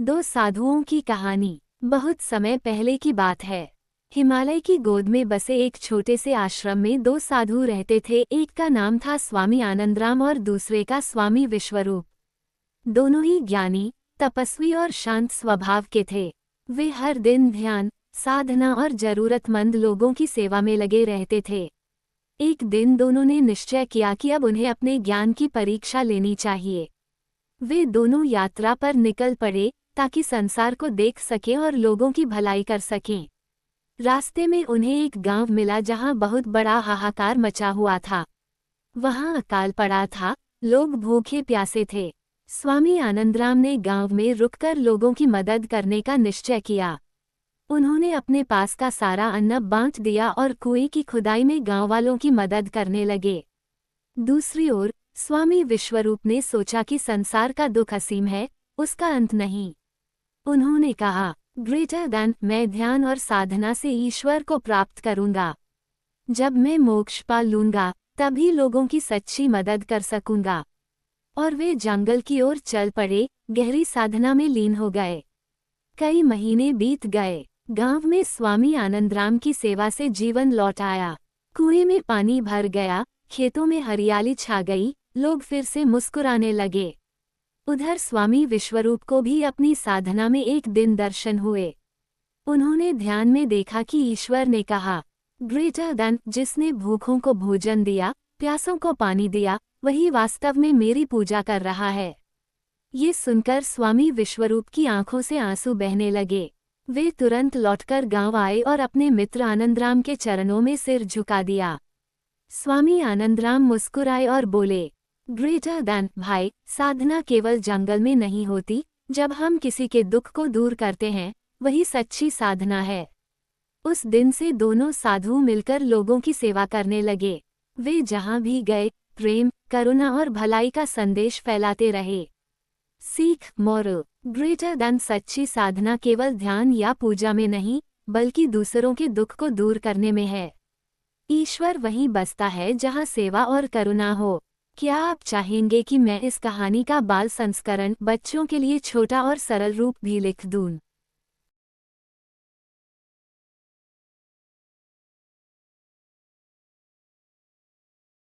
दो साधुओं की कहानी। बहुत समय पहले की बात है। हिमालय की गोद में बसे एक छोटे से आश्रम में दो साधु रहते थे। एक का नाम था स्वामी आनंदराम और दूसरे का स्वामी विश्वरूप। दोनों ही ज्ञानी, तपस्वी और शांत स्वभाव के थे। वे हर दिन ध्यान, साधना और जरूरतमंद लोगों की सेवा में लगे रहते थे। एक दिन दोनों ने निश्चय किया कि अब उन्हें अपने ज्ञान की परीक्षा लेनी चाहिए। वे दोनों यात्रा पर निकल पड़े ताकि संसार को देख सकें और लोगों की भलाई कर सकें। रास्ते में उन्हें एक गांव मिला जहां बहुत बड़ा हाहाकार मचा हुआ था। वहां अकाल पड़ा था, लोग भूखे प्यासे थे। स्वामी आनंदराम ने गांव में रुककर लोगों की मदद करने का निश्चय किया। उन्होंने अपने पास का सारा अन्न बांट दिया और कुएं की खुदाई में गांव वालों की मदद करने लगे। दूसरी ओर स्वामी विश्वरूप ने सोचा कि संसार का दुख असीम है, उसका अंत नहीं। उन्होंने कहा, ग्रेटर देन, मैं ध्यान और साधना से ईश्वर को प्राप्त करूंगा। जब मैं मोक्ष पा लूंगा तभी लोगों की सच्ची मदद कर सकूंगा। और वे जंगल की ओर चल पड़े, गहरी साधना में लीन हो गए। कई महीने बीत गए। गांव में स्वामी आनंदराम की सेवा से जीवन लौट आया। कुएं में पानी भर गया, खेतों में हरियाली छा गई, लोग फिर से मुस्कुराने लगे। उधर स्वामी विश्वरूप को भी अपनी साधना में एक दिन दर्शन हुए। उन्होंने ध्यान में देखा कि ईश्वर ने कहा, ग्रेटर देन, जिसने भूखों को भोजन दिया, प्यासों को पानी दिया, वही वास्तव में मेरी पूजा कर रहा है। ये सुनकर स्वामी विश्वरूप की आंखों से आंसू बहने लगे। वे तुरंत लौटकर गांव आए और अपने मित्र आनंदराम के चरणों में सिर झुका दिया। स्वामी आनंदराम मुस्कुराए और बोले, ग्रेटर देन भाई, साधना केवल जंगल में नहीं होती। जब हम किसी के दुख को दूर करते हैं, वही सच्ची साधना है। उस दिन से दोनों साधु मिलकर लोगों की सेवा करने लगे। वे जहां भी गए, प्रेम, करुणा और भलाई का संदेश फैलाते रहे। सीख, मोरल, ग्रेटर देन, सच्ची साधना केवल ध्यान या पूजा में नहीं, बल्कि दूसरों के दुख को दूर करने में है। ईश्वर वहीं बसता है जहां सेवा और करुणा हो। क्या आप चाहेंगे कि मैं इस कहानी का बाल संस्करण, बच्चों के लिए छोटा और सरल रूप भी लिख दूं?